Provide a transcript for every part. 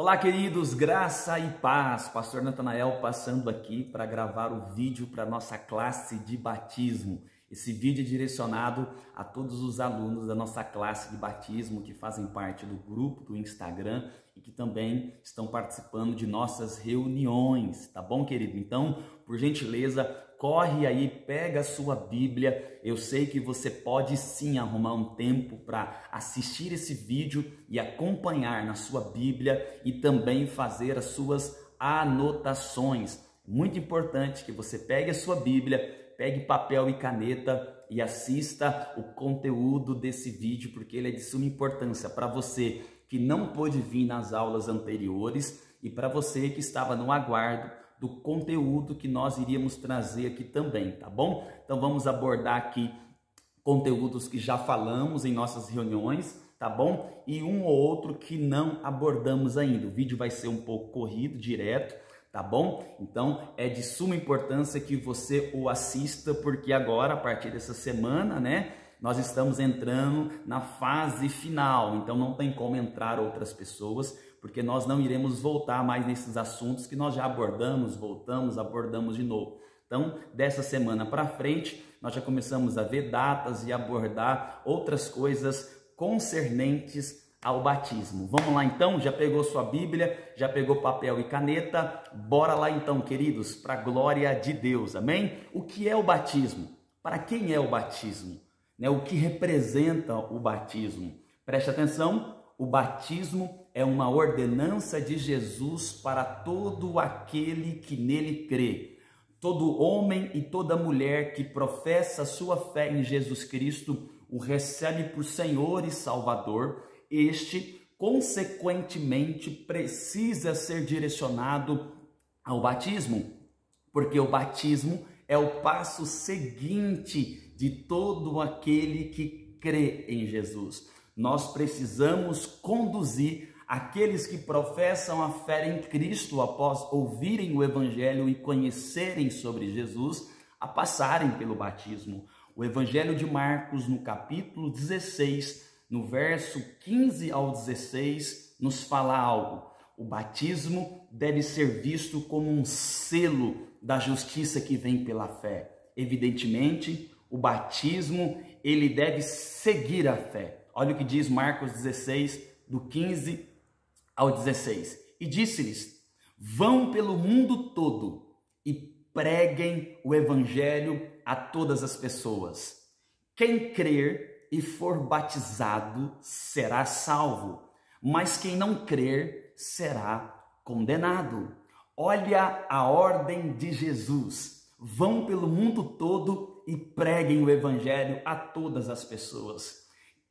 Olá, queridos, graça e paz. Pastor Natanael passando aqui para gravar o vídeo para nossa classe de batismo. Esse vídeo é direcionado a todos os alunos da nossa classe de batismo que fazem parte do grupo do Instagram e que também estão participando de nossas reuniões, tá bom, querido? Então, por gentileza, corre aí, pega a sua Bíblia. Eu sei que você pode sim arrumar um tempo para assistir esse vídeo e acompanhar na sua Bíblia e também fazer as suas anotações. Muito importante que você pegue a sua Bíblia, pegue papel e caneta e assista o conteúdo desse vídeo, porque ele é de suma importância para você que não pôde vir nas aulas anteriores e para você que estava no aguardo do conteúdo que nós iríamos trazer aqui também, tá bom? Então vamos abordar aqui conteúdos que já falamos em nossas reuniões, tá bom? E um ou outro que não abordamos ainda. O vídeo vai ser um pouco corrido, direto, tá bom? Então é de suma importância que você o assista, porque agora, a partir dessa semana, né, nós estamos entrando na fase final, então não tem como entrar outras pessoas, porque nós não iremos voltar mais nesses assuntos que nós já abordamos, voltamos, abordamos de novo. Então, dessa semana para frente, nós já começamos a ver datas e abordar outras coisas concernentes ao batismo. Vamos lá então? Já pegou sua Bíblia? Já pegou papel e caneta? Bora lá então, queridos, para a glória de Deus, amém? O que é o batismo? Para quem é o batismo? O que representa o batismo? Preste atenção, o batismo é uma ordenança de Jesus para todo aquele que nele crê. Todo homem e toda mulher que professa sua fé em Jesus Cristo o recebe por Senhor e Salvador. Este, consequentemente, precisa ser direcionado ao batismo, porque o batismo é o passo seguinte de todo aquele que crê em Jesus. Nós precisamos conduzir aqueles que professam a fé em Cristo após ouvirem o Evangelho e conhecerem sobre Jesus, a passarem pelo batismo. O Evangelho de Marcos, no capítulo 16, no verso 15 ao 16, nos fala algo. O batismo deve ser visto como um selo da justiça que vem pela fé. Evidentemente, o batismo, ele deve seguir a fé. Olha o que diz Marcos 16, do 15 ao 16. E disse-lhes: vão pelo mundo todo e preguem o evangelho a todas as pessoas. Quem crer e for batizado será salvo, mas quem não crer será condenado. Olha a ordem de Jesus. Vão pelo mundo todo e preguem o evangelho a todas as pessoas.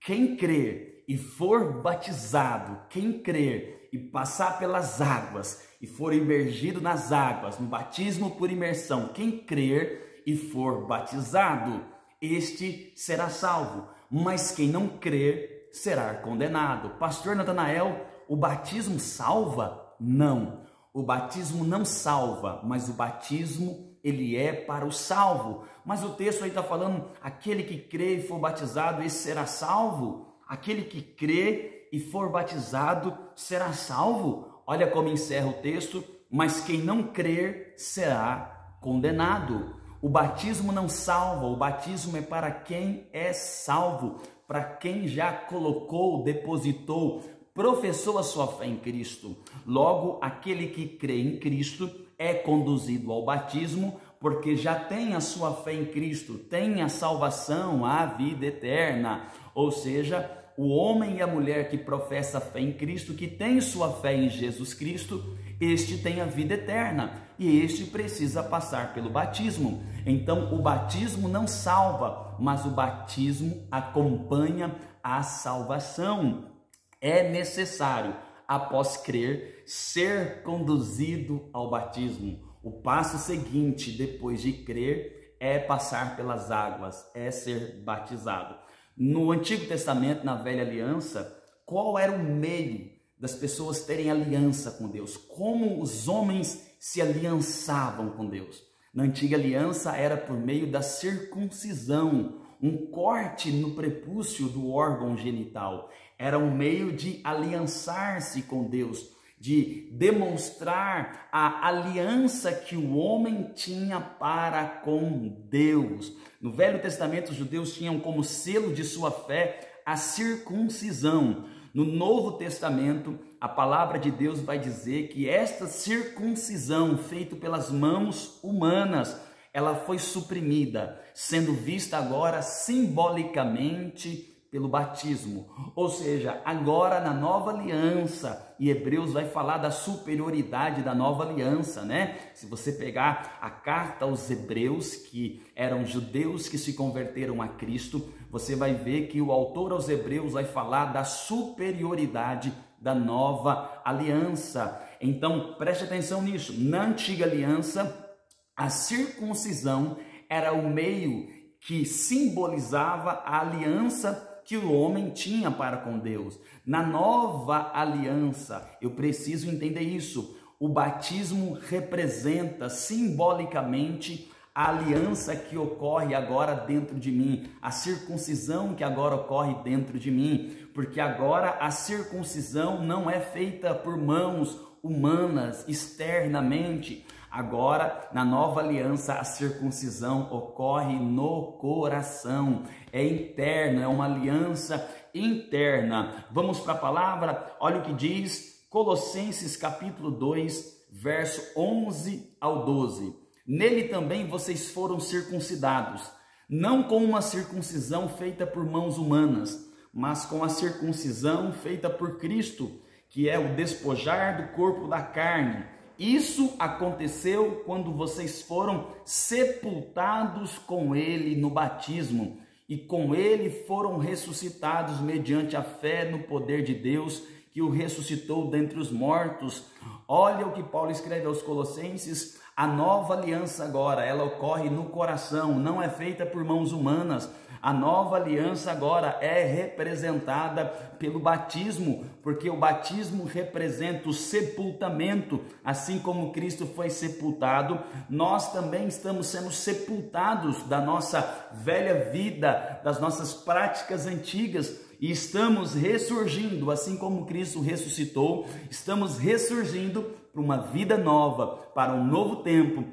Quem crer e for batizado, quem crer e passar pelas águas e for imergido nas águas, no batismo por imersão, quem crer e for batizado, este será salvo, mas quem não crer será condenado. Pastor Natanael, o batismo salva? Não, o batismo não salva, mas o batismo ele é para o salvo. Mas o texto aí está falando, aquele que crê e for batizado, esse será salvo. Aquele que crê e for batizado será salvo. Olha como encerra o texto, mas quem não crer será condenado. O batismo não salva, o batismo é para quem é salvo, para quem já colocou, depositou, professou a sua fé em Cristo. Logo, aquele que crê em Cristo é conduzido ao batismo, porque já tem a sua fé em Cristo, tem a salvação, a vida eterna. Ou seja, o homem e a mulher que professa a fé em Cristo, que tem sua fé em Jesus Cristo, este tem a vida eterna e este precisa passar pelo batismo. Então, o batismo não salva, mas o batismo acompanha a salvação. É necessário, após crer, ser conduzido ao batismo. O passo seguinte, depois de crer, é passar pelas águas, é ser batizado. No Antigo Testamento, na Velha Aliança, qual era o meio das pessoas terem aliança com Deus? Como os homens se aliançavam com Deus? Na Antiga Aliança era por meio da circuncisão, um corte no prepúcio do órgão genital. Era um meio de aliançar-se com Deus. de demonstrar a aliança que o homem tinha para com Deus. No Velho Testamento, os judeus tinham como selo de sua fé a circuncisão. No Novo Testamento, a palavra de Deus vai dizer que esta circuncisão feita pelas mãos humanas, ela foi suprimida, sendo vista agora simbolicamente pelo batismo. Ou seja, agora na nova aliança, e Hebreus vai falar da superioridade da nova aliança, né? Se você pegar a carta aos Hebreus, que eram judeus que se converteram a Cristo, você vai ver que o autor aos Hebreus vai falar da superioridade da nova aliança. Então, preste atenção nisso. Na antiga aliança, a circuncisão era o meio que simbolizava a aliança que o homem tinha para com Deus. Na nova aliança, eu preciso entender isso. O batismo representa simbolicamente a aliança que ocorre agora dentro de mim, a circuncisão que agora ocorre dentro de mim, porque agora a circuncisão não é feita por mãos humanas externamente. Agora, na nova aliança, a circuncisão ocorre no coração, é interno, é uma aliança interna. Vamos para a palavra, olha o que diz Colossenses capítulo 2, verso 11 ao 12. Nele também vocês foram circuncidados, não com uma circuncisão feita por mãos humanas, mas com a circuncisão feita por Cristo, que é o despojar do corpo da carne. Isso aconteceu quando vocês foram sepultados com ele no batismo e com ele foram ressuscitados mediante a fé no poder de Deus que o ressuscitou dentre os mortos. Olha o que Paulo escreve aos Colossenses: a nova aliança agora, ela ocorre no coração, não é feita por mãos humanas. A nova aliança agora é representada pelo batismo, porque o batismo representa o sepultamento. Assim como Cristo foi sepultado, nós também estamos sendo sepultados da nossa velha vida, das nossas práticas antigas, e estamos ressurgindo, assim como Cristo ressuscitou, estamos ressurgindo para uma vida nova, para um novo tempo,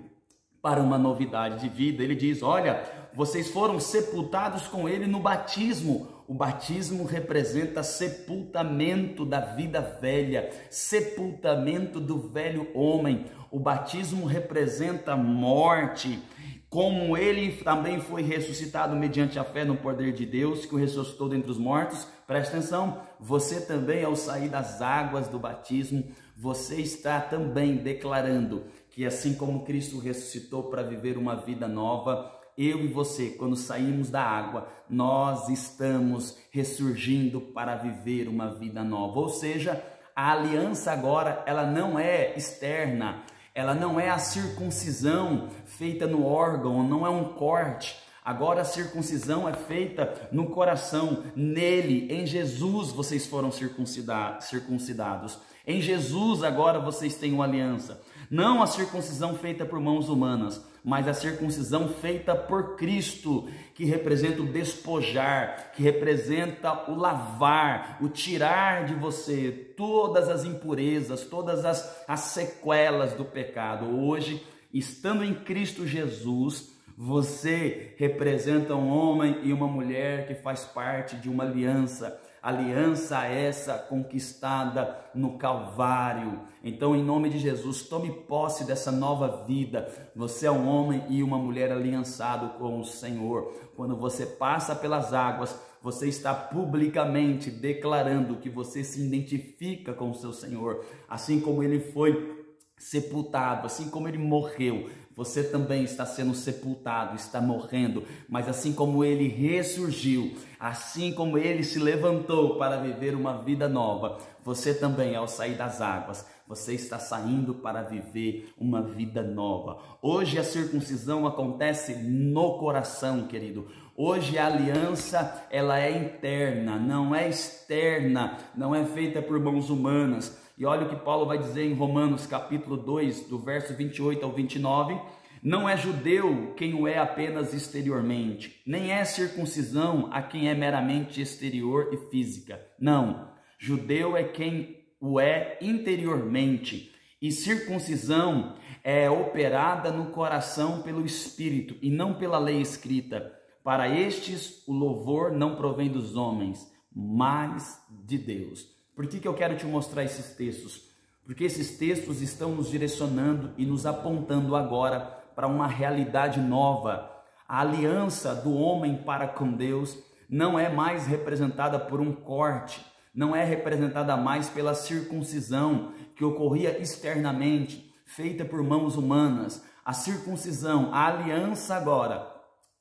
para uma novidade de vida. Ele diz: olha, vocês foram sepultados com ele no batismo. O batismo representa sepultamento da vida velha, sepultamento do velho homem. O batismo representa morte. Como ele também foi ressuscitado mediante a fé no poder de Deus, que o ressuscitou dentre os mortos, presta atenção, você também, ao sair das águas do batismo, você está também declarando que assim como Cristo ressuscitou para viver uma vida nova, eu e você, quando saímos da água, nós estamos ressurgindo para viver uma vida nova. Ou seja, a aliança agora, ela não é externa, ela não é a circuncisão feita no órgão, não é um corte. Agora a circuncisão é feita no coração, nele, em Jesus vocês foram circuncidados. Em Jesus agora vocês têm uma aliança. Não a circuncisão feita por mãos humanas, mas a circuncisão feita por Cristo, que representa o despojar, que representa o lavar, o tirar de você todas as impurezas, todas as sequelas do pecado. Hoje, estando em Cristo Jesus, você representa um homem e uma mulher que faz parte de uma aliança. Aliança essa conquistada no Calvário. Então, em nome de Jesus, tome posse dessa nova vida. Você é um homem e uma mulher aliançado com o Senhor. Quando você passa pelas águas, você está publicamente declarando que você se identifica com o seu Senhor. Assim como ele foi sepultado, assim como ele morreu, você também está sendo sepultado, está morrendo, mas assim como ele ressurgiu, assim como ele se levantou para viver uma vida nova, você também, ao sair das águas, você está saindo para viver uma vida nova. Hoje a circuncisão acontece no coração, querido. Hoje a aliança, ela é interna, não é externa, não é feita por mãos humanas. E olha o que Paulo vai dizer em Romanos capítulo 2, do verso 28 ao 29. Não é judeu quem o é apenas exteriormente, nem é circuncisão a quem é meramente exterior e física. Não, judeu é quem o é interiormente. E circuncisão é operada no coração pelo Espírito e não pela lei escrita. Para estes, o louvor não provém dos homens, mas de Deus. Por que eu quero te mostrar esses textos? Porque esses textos estão nos direcionando e nos apontando agora para uma realidade nova. A aliança do homem para com Deus não é mais representada por um corte, não é representada mais pela circuncisão que ocorria externamente, feita por mãos humanas. A circuncisão, a aliança agora,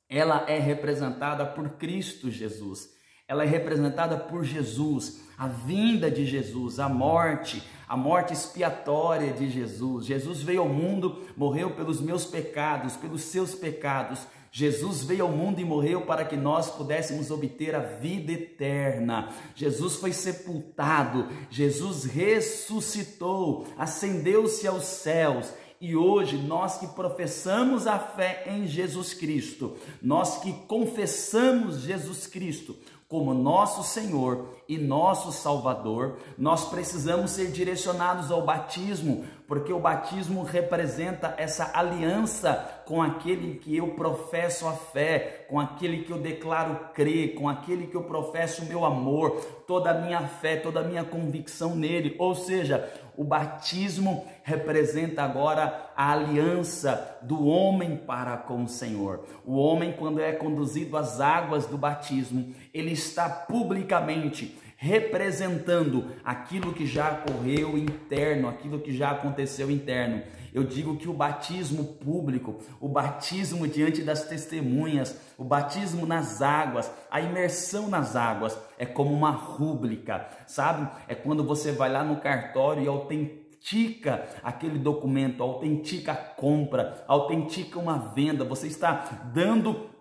ela é representada por Cristo Jesus. Ela é representada por Jesus, a vinda de Jesus, a morte expiatória de Jesus. Jesus veio ao mundo, morreu pelos meus pecados, pelos seus pecados. Jesus veio ao mundo e morreu para que nós pudéssemos obter a vida eterna. Jesus foi sepultado, Jesus ressuscitou, ascendeu-se aos céus. E hoje nós que professamos a fé em Jesus Cristo, nós que confessamos Jesus Cristo como nosso Senhor e nosso Salvador, nós precisamos ser direcionados ao batismo, porque o batismo representa essa aliança com aquele que eu professo a fé, com aquele que eu declaro crer, com aquele que eu professo o meu amor, toda a minha fé, toda a minha convicção nele. Ou seja, o batismo representa agora a aliança do homem para com o Senhor. O homem, quando é conduzido às águas do batismo, ele está publicamente representando aquilo que já ocorreu interno, aquilo que já aconteceu interno. Eu digo que o batismo público, o batismo diante das testemunhas, o batismo nas águas, a imersão nas águas é como uma rúbrica, sabe? É quando você vai lá no cartório e autentica aquele documento, autentica a compra, autentica uma venda, você está dando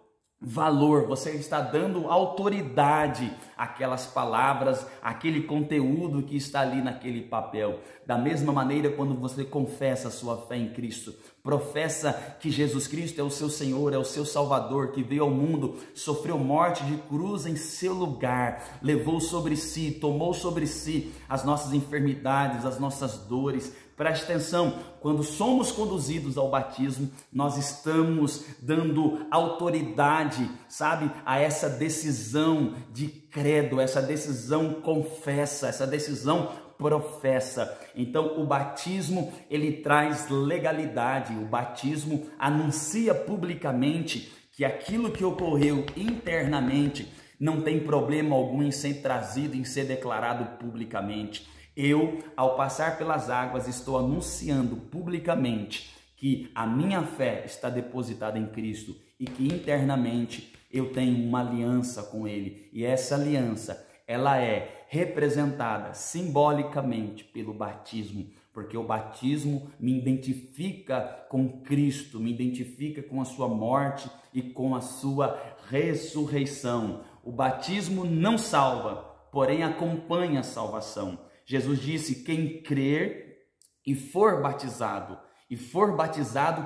valor, você está dando autoridade àquelas palavras, àquele conteúdo que está ali naquele papel. Da mesma maneira, quando você confessa a sua fé em Cristo, professa que Jesus Cristo é o seu Senhor, é o seu Salvador, que veio ao mundo, sofreu morte de cruz em seu lugar, levou sobre si, tomou sobre si as nossas enfermidades, as nossas dores. Preste atenção, quando somos conduzidos ao batismo, nós estamos dando autoridade, sabe, a essa decisão de credo, essa decisão confessa, essa decisão professa. Então o batismo, ele traz legalidade, o batismo anuncia publicamente que aquilo que ocorreu internamente não tem problema algum em ser trazido, em ser declarado publicamente. Eu, ao passar pelas águas, estou anunciando publicamente que a minha fé está depositada em Cristo e que internamente eu tenho uma aliança com Ele. E essa aliança, ela é representada simbolicamente pelo batismo, porque o batismo me identifica com Cristo, me identifica com a sua morte e com a sua ressurreição. O batismo não salva, porém acompanha a salvação. Jesus disse: quem crer e for batizado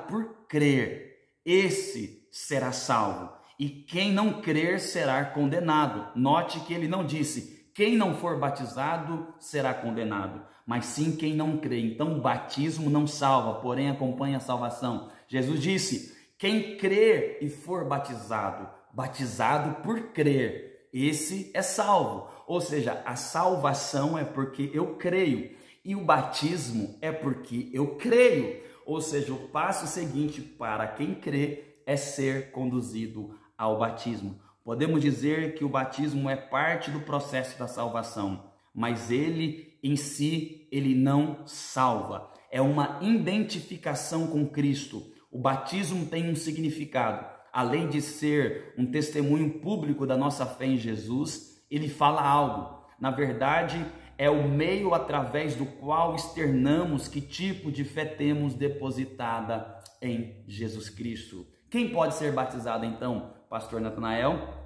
por crer, esse será salvo. E quem não crer será condenado. Note que ele não disse: quem não for batizado será condenado, mas sim quem não crê. Então o batismo não salva, porém acompanha a salvação. Jesus disse: quem crer e for batizado por crer, esse é salvo. Ou seja, a salvação é porque eu creio e o batismo é porque eu creio. Ou seja, o passo seguinte para quem crê é ser conduzido ao batismo. Podemos dizer que o batismo é parte do processo da salvação, mas ele em si, ele não salva. É uma identificação com Cristo. O batismo tem um significado. Além de ser um testemunho público da nossa fé em Jesus, ele fala algo. Na verdade, é o meio através do qual externamos que tipo de fé temos depositada em Jesus Cristo. Quem pode ser batizado então, pastor Natanael?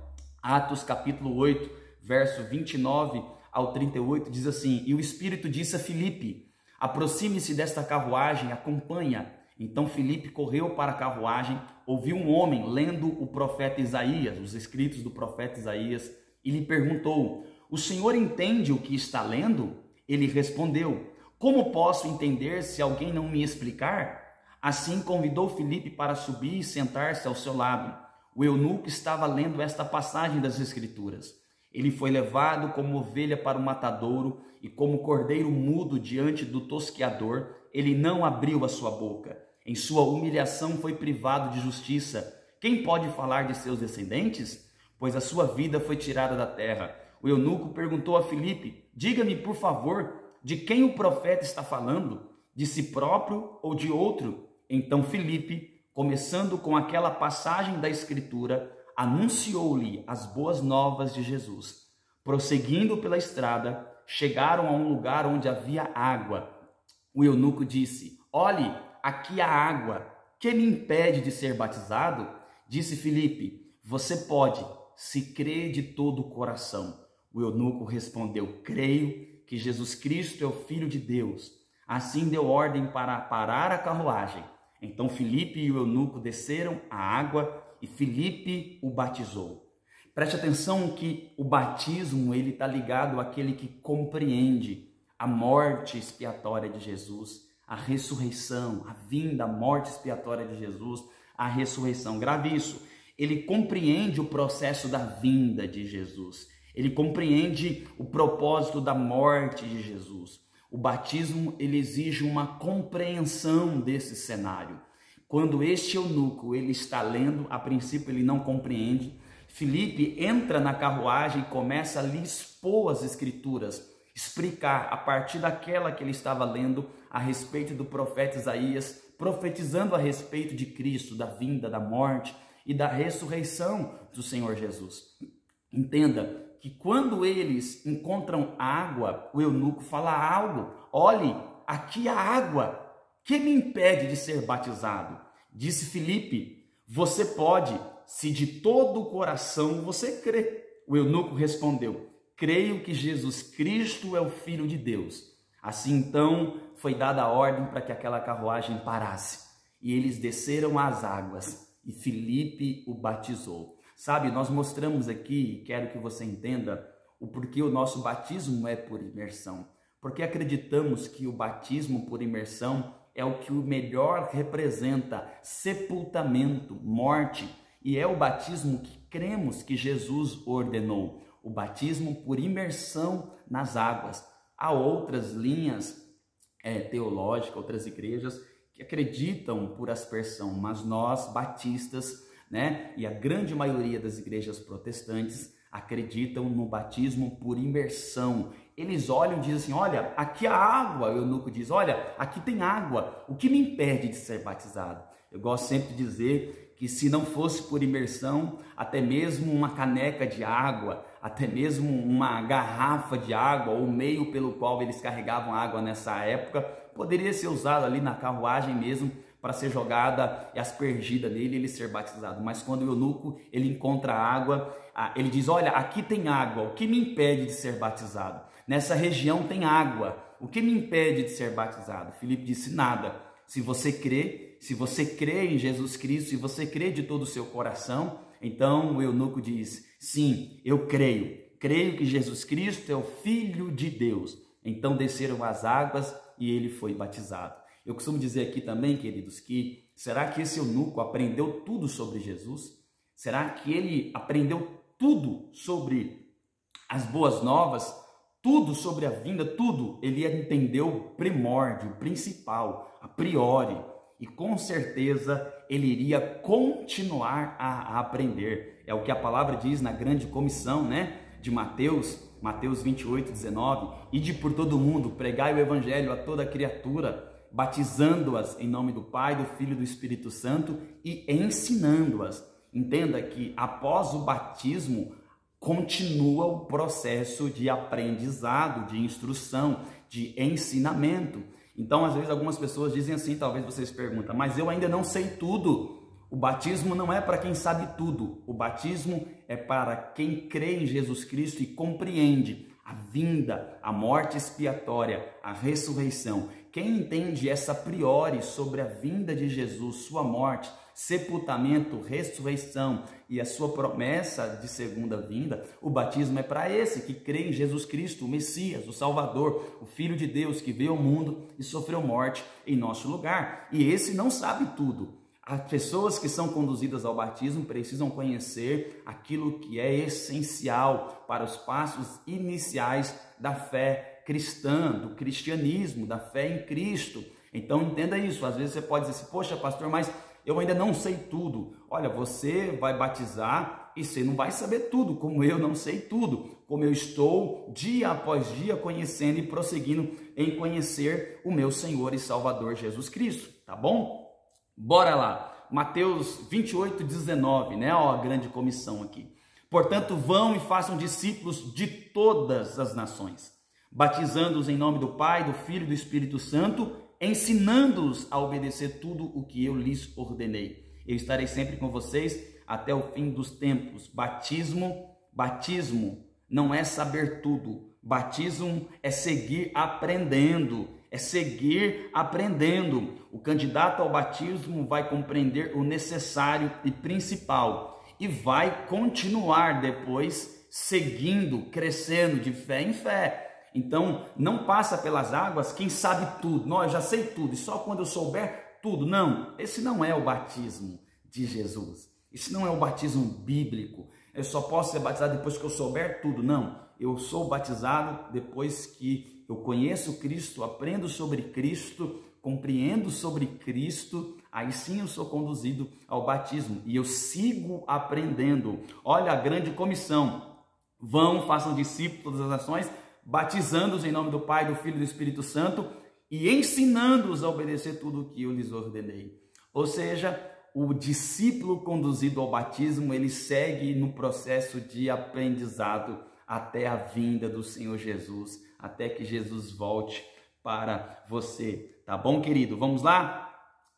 Atos capítulo 8, verso 29 ao 38 diz assim: e o Espírito disse a Filipe: aproxime-se desta carruagem, acompanha. Então Filipe correu para a carruagem, ouviu um homem lendo o profeta Isaías, os escritos do profeta Isaías, e lhe perguntou: o senhor entende o que está lendo? Ele respondeu: como posso entender se alguém não me explicar? Assim convidou Filipe para subir e sentar-se ao seu lado. O eunuco estava lendo esta passagem das Escrituras. Ele foi levado como ovelha para o matadouro e como cordeiro mudo diante do tosqueador, ele não abriu a sua boca. Em sua humilhação foi privado de justiça. Quem pode falar de seus descendentes? Pois a sua vida foi tirada da terra. O eunuco perguntou a Filipe: diga-me, por favor, de quem o profeta está falando? De si próprio ou de outro? Então Filipe, começando com aquela passagem da Escritura, anunciou-lhe as boas novas de Jesus. Prosseguindo pela estrada, chegaram a um lugar onde havia água. O eunuco disse: olhe, aqui há água. Que me impede de ser batizado? Disse Filipe: você pode, se crê de todo o coração. O eunuco respondeu: creio que Jesus Cristo é o Filho de Deus. Assim deu ordem para parar a carruagem. Então Filipe e o eunuco desceram à água e Filipe o batizou. Preste atenção que o batismo ele está ligado àquele que compreende a morte expiatória de Jesus, a ressurreição, a vinda, a morte expiatória de Jesus, a ressurreição. Grave isso. Ele compreende o processo da vinda de Jesus. Ele compreende o propósito da morte de Jesus. O batismo ele exige uma compreensão desse cenário. Quando este eunuco ele está lendo, a princípio ele não compreende. Filipe entra na carruagem e começa a lhe expor as Escrituras, explicar a partir daquela que ele estava lendo a respeito do profeta Isaías, profetizando a respeito de Cristo, da vinda, da morte e da ressurreição do Senhor Jesus. Entenda que quando eles encontram água, o eunuco fala algo: olhe, aqui há água, que me impede de ser batizado? Disse Filipe: você pode, se de todo o coração você crê. O eunuco respondeu: creio que Jesus Cristo é o Filho de Deus. Assim então foi dada a ordem para que aquela carruagem parasse, e eles desceram às águas, e Filipe o batizou. Sabe, nós mostramos aqui, e quero que você entenda, o porquê o nosso batismo é por imersão. Porque acreditamos que o batismo por imersão é o que o melhor representa sepultamento, morte, e é o batismo que cremos que Jesus ordenou, o batismo por imersão nas águas. Há outras linhas teológicas, outras igrejas que acreditam por aspersão, mas nós, batistas, e a grande maioria das igrejas protestantes acreditam no batismo por imersão. Eles olham e dizem assim: olha, aqui há água. O eunuco diz: olha, aqui tem água. O que me impede de ser batizado? Eu gosto sempre de dizer que se não fosse por imersão, até mesmo uma caneca de água, até mesmo uma garrafa de água, ou o meio pelo qual eles carregavam água nessa época, poderia ser usado ali na carruagem mesmo, para ser jogada e aspergida nele e ele ser batizado. Mas quando o eunuco ele encontra água, ele diz: olha, aqui tem água, o que me impede de ser batizado? Nessa região tem água, o que me impede de ser batizado? Filipe disse: nada. Se você crê em Jesus Cristo, se você crê de todo o seu coração, então o eunuco diz: sim, eu creio que Jesus Cristo é o Filho de Deus. Então desceram as águas e ele foi batizado. Eu costumo dizer aqui também, queridos, que será que esse eunuco aprendeu tudo sobre Jesus? Será que ele aprendeu tudo sobre as boas novas? Tudo sobre a vinda? Tudo? Ele entendeu o primórdio, o principal, a priori. E com certeza ele iria continuar a aprender. É o que a palavra diz na grande comissão, de Mateus 28:19. Ide por todo o mundo, pregai o evangelho a toda criatura, batizando-as em nome do Pai, do Filho e do Espírito Santo e ensinando-as. Entenda que após o batismo continua o processo de aprendizado, de instrução, de ensinamento. Então, às vezes, algumas pessoas dizem assim, talvez vocês perguntem: mas eu ainda não sei tudo. O batismo não é para quem sabe tudo. O batismo é para quem crê em Jesus Cristo e compreende a vinda, a morte expiatória, a ressurreição. Quem entende essa priori sobre a vinda de Jesus, sua morte, sepultamento, ressurreição e a sua promessa de segunda vinda, o batismo é para esse que crê em Jesus Cristo, o Messias, o Salvador, o Filho de Deus que veio ao mundo e sofreu morte em nosso lugar. E esse não sabe tudo. As pessoas que são conduzidas ao batismo precisam conhecer aquilo que é essencial para os passos iniciais da fé cristã, do cristianismo, da fé em Cristo. Então entenda isso. Às vezes você pode dizer assim, poxa pastor, mas eu ainda não sei tudo. Olha, você vai batizar e você não vai saber tudo, como eu não sei tudo, como eu estou dia após dia conhecendo e prosseguindo em conhecer o meu Senhor e Salvador Jesus Cristo, tá bom? Bora lá, Mateus 28:19, né? Ó, a grande comissão aqui. Portanto, vão e façam discípulos de todas as nações, batizando-os em nome do Pai, do Filho e do Espírito Santo, ensinando-os a obedecer tudo o que eu lhes ordenei. Eu estarei sempre com vocês até o fim dos tempos. Batismo não é saber tudo. Batismo é seguir aprendendo. O candidato ao batismo vai compreender o necessário e principal e vai continuar depois seguindo, crescendo de fé em fé. Então, não passa pelas águas quem sabe tudo. Não, eu já sei tudo e só quando eu souber tudo. Não, esse não é o batismo de Jesus. Esse não é o batismo bíblico. Eu só posso ser batizado depois que eu souber tudo. Não, eu sou batizado depois que eu conheço Cristo, aprendo sobre Cristo, compreendo sobre Cristo, aí sim eu sou conduzido ao batismo e eu sigo aprendendo. Olha a grande comissão. Vão, façam discípulos das nações, batizando-os em nome do Pai, do Filho e do Espírito Santo e ensinando-os a obedecer tudo o que eu lhes ordenei. Ou seja, o discípulo conduzido ao batismo, ele segue no processo de aprendizado até a vinda do Senhor Jesus, até que Jesus volte para você. Tá bom, querido? Vamos lá?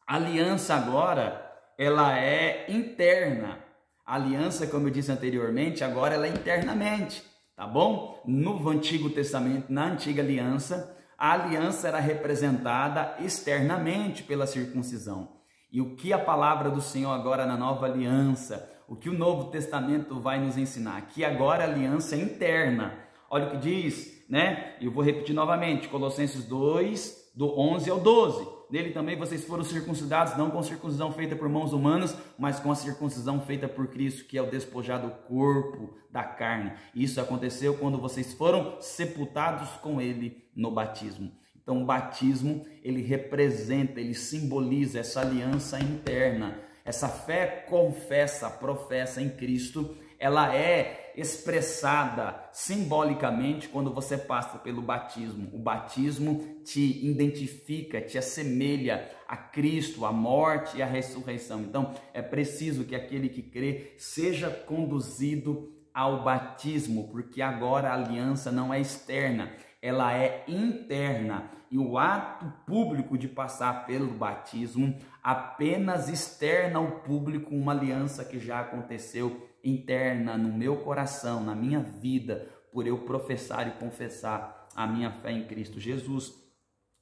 A aliança agora, ela é interna. A aliança, como eu disse anteriormente, agora ela é internamente. Tá bom? No Antigo Testamento, na Antiga Aliança, a aliança era representada externamente pela circuncisão. E o que a palavra do Senhor agora na Nova Aliança, o que o Novo Testamento vai nos ensinar? Que agora a aliança é interna. Olha o que diz, né? Eu vou repetir novamente, Colossenses 2, do 11 ao 12. Nele também vocês foram circuncidados, não com circuncisão feita por mãos humanas, mas com a circuncisão feita por Cristo, que é o despojado corpo da carne. Isso aconteceu quando vocês foram sepultados com ele no batismo. Então o batismo, ele representa, ele simboliza essa aliança interna. Essa fé confessa, professa em Cristo, ela é expressada simbolicamente quando você passa pelo batismo. O batismo te identifica, te assemelha a Cristo, a morte e a ressurreição. Então, é preciso que aquele que crê seja conduzido ao batismo, porque agora a aliança não é externa, ela é interna. E o ato público de passar pelo batismo apenas externa ao público uma aliança que já aconteceu interna no meu coração, na minha vida, por eu professar e confessar a minha fé em Cristo Jesus.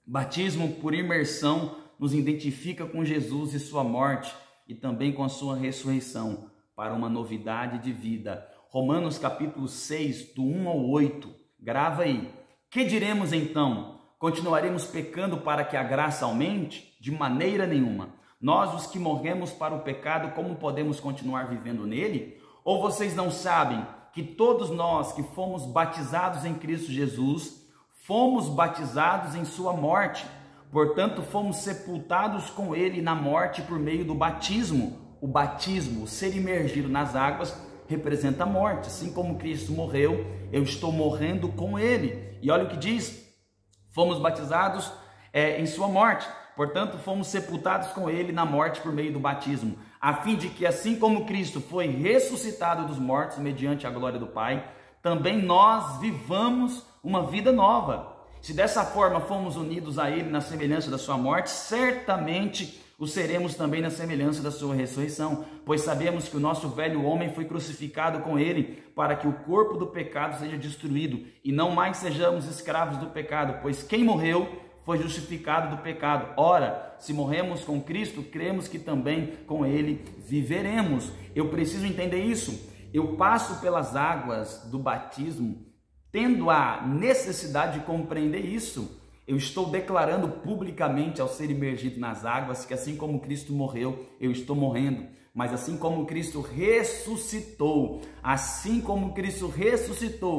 Batismo por imersão nos identifica com Jesus e sua morte e também com a sua ressurreição para uma novidade de vida. Romanos capítulo 6, do 1 ao 8, grava aí. Que diremos então? Continuaremos pecando para que a graça aumente? De maneira nenhuma. Nós, os que morremos para o pecado, como podemos continuar vivendo nele? Ou vocês não sabem que todos nós que fomos batizados em Cristo Jesus, fomos batizados em sua morte? Portanto, fomos sepultados com ele na morte por meio do batismo. O batismo, ser imergido nas águas, representa a morte. Assim como Cristo morreu, eu estou morrendo com ele. E olha o que diz, fomos batizados em sua morte. Portanto, fomos sepultados com ele na morte por meio do batismo, a fim de que, assim como Cristo foi ressuscitado dos mortos mediante a glória do Pai, também nós vivamos uma vida nova. Se dessa forma fomos unidos a ele na semelhança da sua morte, certamente o seremos também na semelhança da sua ressurreição, pois sabemos que o nosso velho homem foi crucificado com ele, para que o corpo do pecado seja destruído, e não mais sejamos escravos do pecado, pois quem morreu foi justificado do pecado. Ora, se morremos com Cristo, cremos que também com Ele viveremos. Eu preciso entender isso. Eu passo pelas águas do batismo, tendo a necessidade de compreender isso. Eu estou declarando publicamente ao ser imergido nas águas que assim como Cristo morreu, eu estou morrendo. Mas assim como Cristo ressuscitou,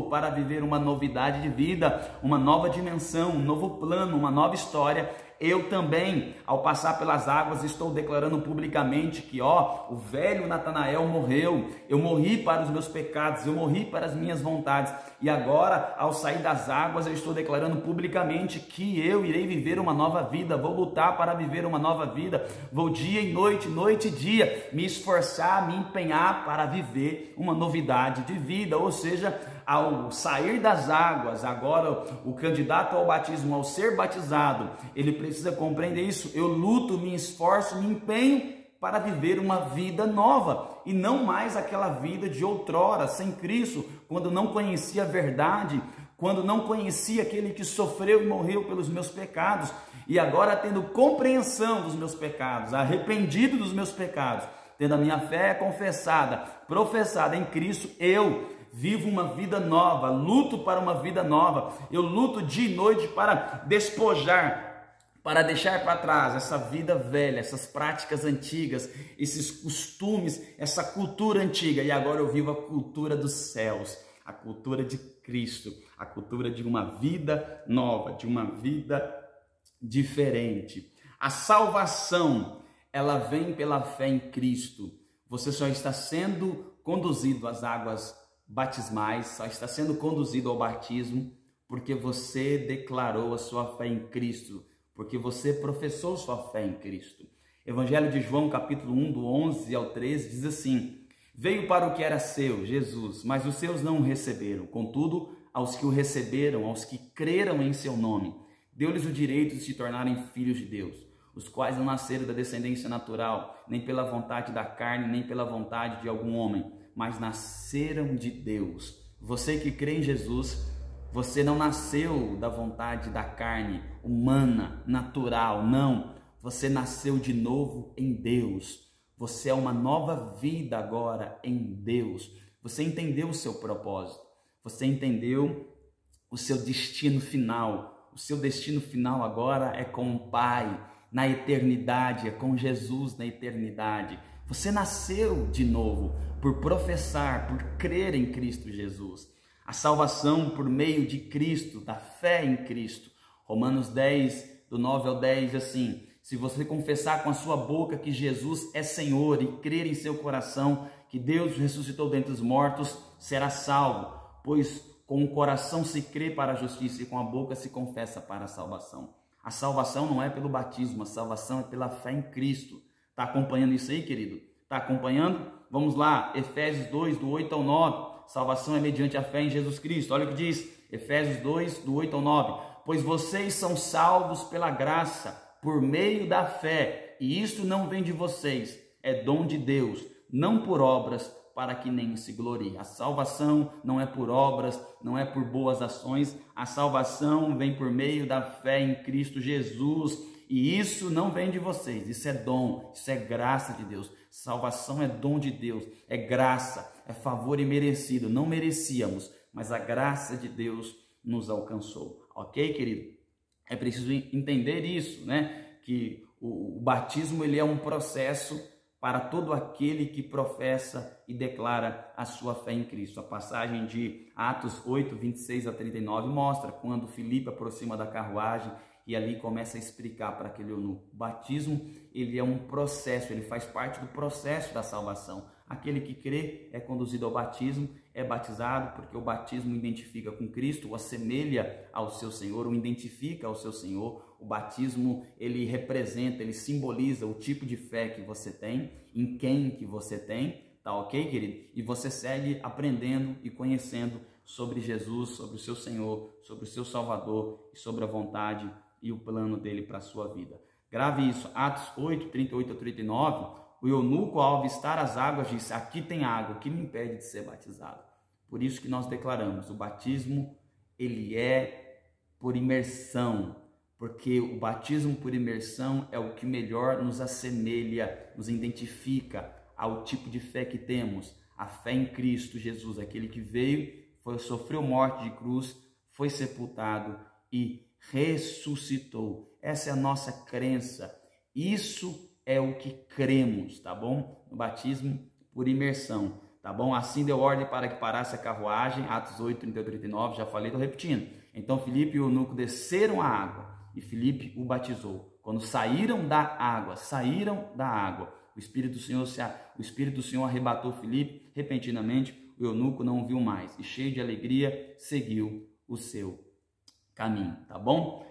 para viver uma novidade de vida, uma nova dimensão, um novo plano, uma nova história, eu também, ao passar pelas águas, estou declarando publicamente que, o velho Natanael morreu, eu morri para os meus pecados, eu morri para as minhas vontades, e agora, ao sair das águas, eu estou declarando publicamente que eu irei viver uma nova vida, vou lutar para viver uma nova vida, vou dia e noite, noite e dia, me esforçar, me empenhar para viver uma novidade de vida, ou seja, ao sair das águas, agora o candidato ao batismo, ao ser batizado, ele precisa compreender isso. Eu luto, me esforço, me empenho para viver uma vida nova e não mais aquela vida de outrora, sem Cristo, quando não conhecia a verdade, quando não conhecia aquele que sofreu e morreu pelos meus pecados, e agora tendo compreensão dos meus pecados, arrependido dos meus pecados, tendo a minha fé confessada, professada em Cristo, eu vivo uma vida nova, luto para uma vida nova, eu luto dia e noite para despojar, para deixar para trás essa vida velha, essas práticas antigas, esses costumes, essa cultura antiga, e agora eu vivo a cultura dos céus, a cultura de Cristo, a cultura de uma vida nova, de uma vida diferente. A salvação, ela vem pela fé em Cristo. Você só está sendo conduzido às águas batismais, só está sendo conduzido ao batismo porque você declarou a sua fé em Cristo, porque você professou sua fé em Cristo. Evangelho de João, capítulo 1, do 11 ao 13, diz assim: veio para o que era seu, Jesus, mas os seus não o receberam. Contudo, aos que o receberam, aos que creram em seu nome, deu-lhes o direito de se tornarem filhos de Deus, os quais não nasceram da descendência natural, nem pela vontade da carne, nem pela vontade de algum homem, mas nasceram de Deus. Você que crê em Jesus, você não nasceu da vontade da carne humana, natural, não. Você nasceu de novo em Deus. Você é uma nova vida agora em Deus. Você entendeu o seu propósito. Você entendeu o seu destino final. O seu destino final agora é com o Pai na eternidade, é com Jesus na eternidade. Você nasceu de novo por professar, por crer em Cristo Jesus. A salvação por meio de Cristo, da fé em Cristo. Romanos 10, do 9 ao 10, diz assim: se você confessar com a sua boca que Jesus é Senhor e crer em seu coração que Deus ressuscitou dentre os mortos, será salvo, pois com o coração se crê para a justiça e com a boca se confessa para a salvação. A salvação não é pelo batismo, a salvação é pela fé em Cristo. Está acompanhando isso aí, querido? Está acompanhando? Vamos lá, Efésios 2, do 8 ao 9. Salvação é mediante a fé em Jesus Cristo. Olha o que diz, Efésios 2, do 8 ao 9. Pois vocês são salvos pela graça, por meio da fé, e isso não vem de vocês, é dom de Deus, não por obras, para que nem se glorie. A salvação não é por obras, não é por boas ações, a salvação vem por meio da fé em Cristo Jesus, e isso não vem de vocês, isso é dom, isso é graça de Deus. Salvação é dom de Deus, é graça, é favor imerecido, não merecíamos, mas a graça de Deus nos alcançou, ok, querido? É preciso entender isso, né? Que o batismo ele é um processo para todo aquele que professa e declara a sua fé em Cristo. A passagem de Atos 8, 26 a 39 mostra quando Filipe aproxima da carruagem e ali começa a explicar para aquele eunuco. O batismo ele é um processo, ele faz parte do processo da salvação. Aquele que crê é conduzido ao batismo, é batizado, porque o batismo identifica com Cristo, o assemelha ao seu Senhor, o identifica ao seu Senhor. O batismo, ele representa, ele simboliza o tipo de fé que você tem, em quem que você tem, tá ok, querido? E você segue aprendendo e conhecendo sobre Jesus, sobre o seu Senhor, sobre o seu Salvador e sobre a vontade e o plano dele para a sua vida. Grave isso, Atos 8, 38 a 39, o eunuco, ao avistar as águas, disse: aqui tem água, o que me impede de ser batizado? Por isso que nós declaramos, o batismo, ele é por imersão, porque o batismo por imersão é o que melhor nos assemelha, nos identifica ao tipo de fé que temos, a fé em Cristo Jesus, aquele que veio, sofreu morte de cruz, foi sepultado e ressuscitou. Essa é a nossa crença. Isso é o que cremos, tá bom? No batismo por imersão, tá bom? Assim deu ordem para que parasse a carruagem, Atos 8, 38, 39, já falei, estou repetindo. Então Filipe e o eunuco desceram a água e Filipe o batizou. Quando saíram da água, o Espírito do Senhor arrebatou Filipe, repentinamente o eunuco não viu mais e cheio de alegria seguiu o seu caminho, tá bom?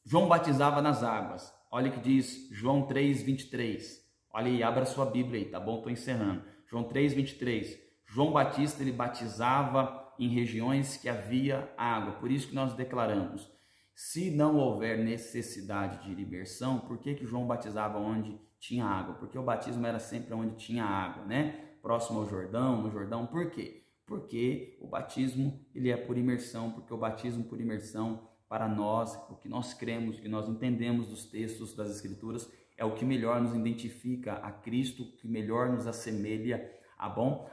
João batizava nas águas. Olha o que diz João 3:23. Olha aí, abra sua Bíblia aí, tá bom? Estou encerrando. João 3:23. João Batista, ele batizava em regiões que havia água. Por isso que nós declaramos, se não houver necessidade de imersão, por que João batizava onde tinha água? Porque o batismo era sempre onde tinha água, né? Próximo ao Jordão, no Jordão. Por quê? Porque o batismo, ele é por imersão, porque o batismo por imersão, para nós, o que nós cremos, o que nós entendemos dos textos das Escrituras, é o que melhor nos identifica a Cristo, o que melhor nos assemelha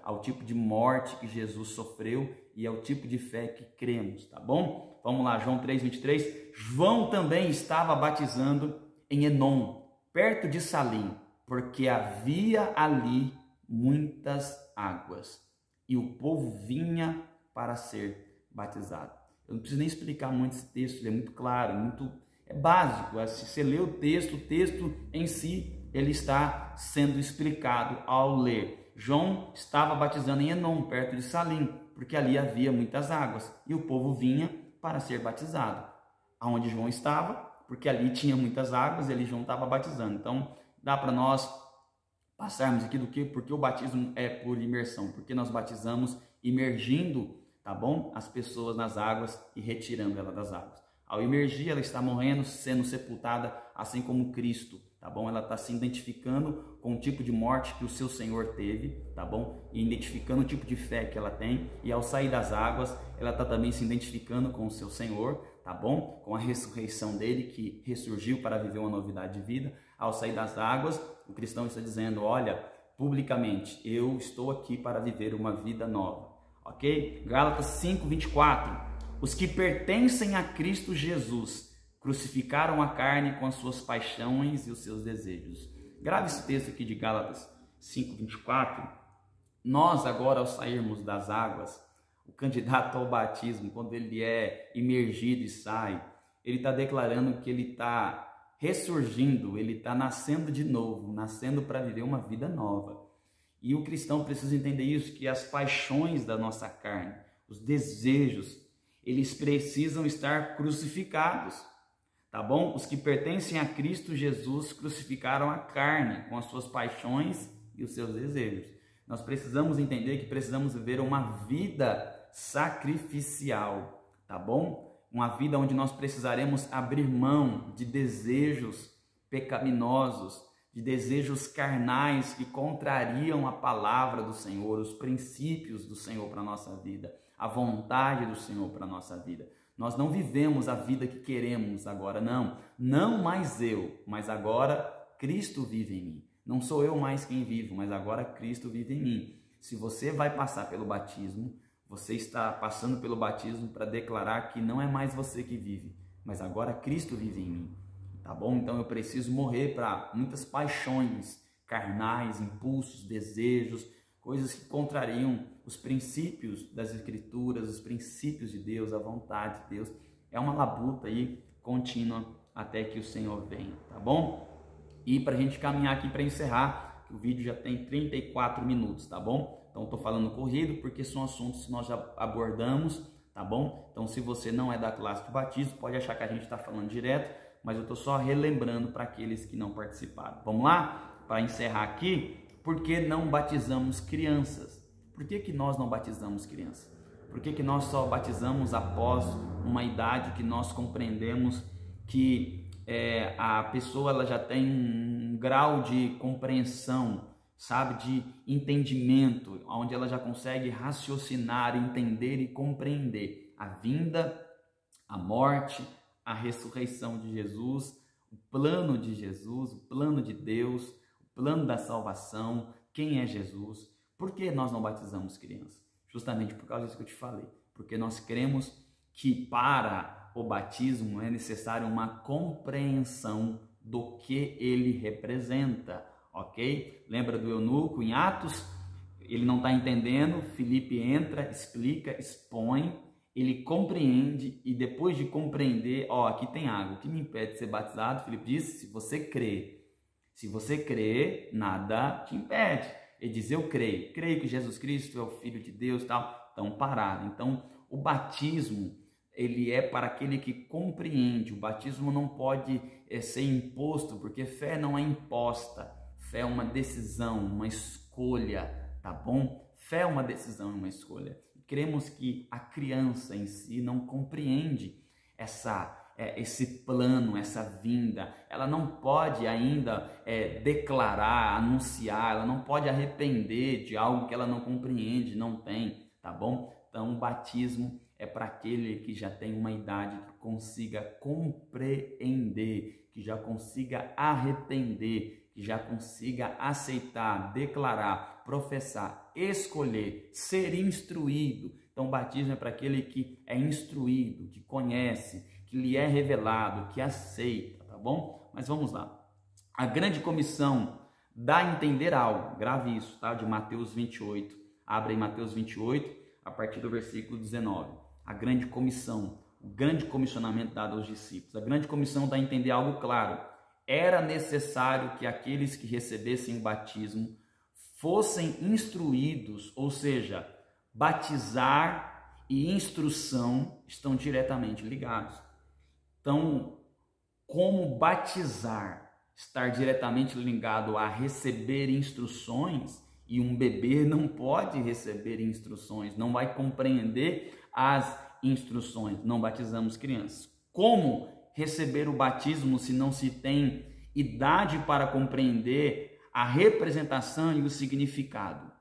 ao tipo de morte que Jesus sofreu e ao tipo de fé que cremos, tá bom? Vamos lá, João 3:23. João também estava batizando em Enom, perto de Salim, porque havia ali muitas águas e o povo vinha para ser batizado. Eu não preciso nem explicar muito esse texto, ele é muito claro, é básico. Se você lê o texto em si, ele está sendo explicado ao ler. João estava batizando em Enom, perto de Salim, porque ali havia muitas águas e o povo vinha para ser batizado. Aonde João estava, porque ali tinha muitas águas e ali João estava batizando. Então, dá para nós passarmos aqui porque o batismo é por imersão, porque nós batizamos imergindo, tá bom? As pessoas nas águas e retirando ela das águas. Ao imergir, ela está morrendo, sendo sepultada, assim como Cristo, tá bom? Ela está se identificando com o tipo de morte que o seu Senhor teve, tá bom? E identificando o tipo de fé que ela tem. E ao sair das águas, ela está também se identificando com o seu Senhor, tá bom? Com a ressurreição dele, que ressurgiu para viver uma novidade de vida. Ao sair das águas, o cristão está dizendo, olha, publicamente, eu estou aqui para viver uma vida nova, ok? Gálatas 5:24. Os que pertencem a Cristo Jesus crucificaram a carne com as suas paixões e os seus desejos. Grave esse texto aqui de Gálatas 5:24. Nós agora, ao sairmos das águas, o candidato ao batismo, quando ele é imergido e sai, ele está declarando que ele está ressurgindo, ele está nascendo de novo, nascendo para viver uma vida nova. E o cristão precisa entender isso, que as paixões da nossa carne, os desejos, eles precisam estar crucificados, tá bom? Os que pertencem a Cristo Jesus crucificaram a carne com as suas paixões e os seus desejos. Nós precisamos entender que precisamos viver uma vida sacrificial, tá bom? Uma vida onde nós precisaremos abrir mão de desejos pecaminosos, de desejos carnais que contrariam a palavra do Senhor, os princípios do Senhor para a nossa vida, a vontade do Senhor para a nossa vida. Nós não vivemos a vida que queremos agora, não mais eu, mas agora Cristo vive em mim. Não sou eu mais quem vivo, mas agora Cristo vive em mim. Se você vai passar pelo batismo, você está passando pelo batismo para declarar que não é mais você que vive, mas agora Cristo vive em mim, tá bom? Então eu preciso morrer para muitas paixões carnais, impulsos, desejos, coisas que contrariam os princípios das Escrituras, os princípios de Deus, a vontade de Deus. É uma labuta aí contínua até que o Senhor venha, tá bom? E para a gente caminhar aqui para encerrar, o vídeo já tem 34 minutos, tá bom? Então estou falando corrido porque são assuntos que nós já abordamos, tá bom? Então se você não é da classe de batismo, pode achar que a gente está falando direto, mas eu estou só relembrando para aqueles que não participaram. Vamos lá? Para encerrar aqui, por que não batizamos crianças? Por que nós não batizamos crianças? Por que nós só batizamos após uma idade que nós compreendemos que a pessoa ela já tem um grau de compreensão, sabe, de entendimento, onde ela já consegue raciocinar, entender e compreender a vinda, a morte, a ressurreição de Jesus, o plano de Jesus, o plano de Deus, o plano da salvação, quem é Jesus. Por que nós não batizamos crianças? Justamente por causa disso que eu te falei, porque nós cremos que para o batismo é necessário uma compreensão do que ele representa, ok? Lembra do eunuco em Atos? Ele não está entendendo, Filipe entra, explica, expõe, ele compreende e depois de compreender, aqui tem água, o que me impede de ser batizado? Filipe disse, se você crê, nada te impede. Ele diz, eu creio que Jesus Cristo é o Filho de Deus, tal, então parado. Então, o batismo, ele é para aquele que compreende. O batismo não pode ser imposto, porque fé não é imposta. Fé é uma decisão, uma escolha, tá bom? Fé é uma decisão, uma escolha. Cremos que a criança em si não compreende esse plano, essa vinda. Ela não pode ainda declarar, anunciar, ela não pode arrepender de algo que ela não compreende, não tem, tá bom? Então, o batismo é para aquele que já tem uma idade que consiga compreender, que já consiga arrepender, que já consiga aceitar, declarar, professar, escolher, ser instruído. Então, o batismo é para aquele que é instruído, que conhece, que lhe é revelado, que aceita, tá bom? Mas vamos lá. A grande comissão dá a entender algo, grave isso, tá? De Mateus 28. Abre aí Mateus 28, a partir do versículo 19. A grande comissão, o grande comissionamento dado aos discípulos. A grande comissão dá a entender algo claro. Era necessário que aqueles que recebessem o batismo fossem instruídos, ou seja, batizar e instrução estão diretamente ligados. Então, como batizar estar diretamente ligado a receber instruções, e um bebê não pode receber instruções, não vai compreender as instruções, não batizamos crianças. Como receber o batismo se não se tem idade para compreender a representação e o significado?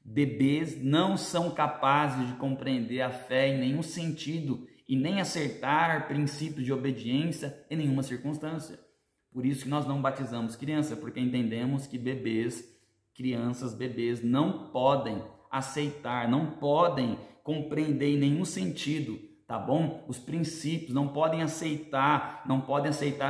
Bebês não são capazes de compreender a fé em nenhum sentido e nem acertar princípios de obediência em nenhuma circunstância. Por isso que nós não batizamos criança, porque entendemos que crianças, bebês não podem aceitar, não podem compreender em nenhum sentido, tá bom? Os princípios não podem aceitar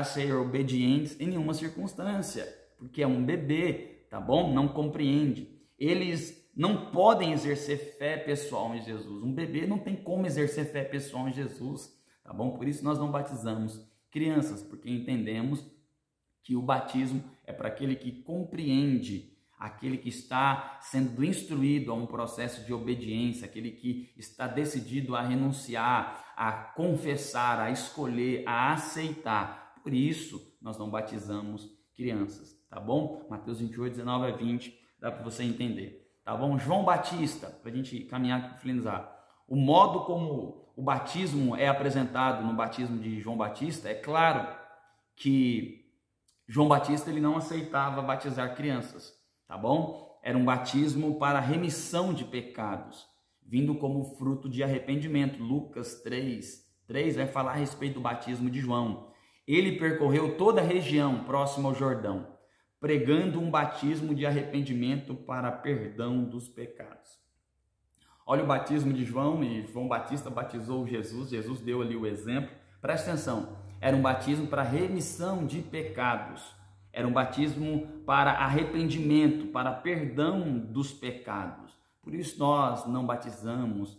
ser obedientes em nenhuma circunstância, porque é um bebê, tá bom? Não compreende. Eles não podem exercer fé pessoal em Jesus. Um bebê não tem como exercer fé pessoal em Jesus, tá bom? Por isso nós não batizamos crianças, porque entendemos que o batismo é para aquele que compreende, aquele que está sendo instruído a um processo de obediência, aquele que está decidido a renunciar, a confessar, a escolher, a aceitar. Por isso, nós não batizamos crianças, tá bom? Mateus 28, 19 a 20, dá para você entender, tá bom? João Batista, para a gente caminhar e finalizar. O modo como o batismo é apresentado no batismo de João Batista, é claro que João Batista ele não aceitava batizar crianças, tá bom? Era um batismo para remissão de pecados, vindo como fruto de arrependimento. Lucas 3 vai falar a respeito do batismo de João. Ele percorreu toda a região próxima ao Jordão, pregando um batismo de arrependimento para perdão dos pecados. Olha o batismo de João, e João Batista batizou Jesus, Jesus deu ali o exemplo. Presta atenção, era um batismo para remissão de pecados. Era um batismo para arrependimento, para perdão dos pecados. Por isso nós não batizamos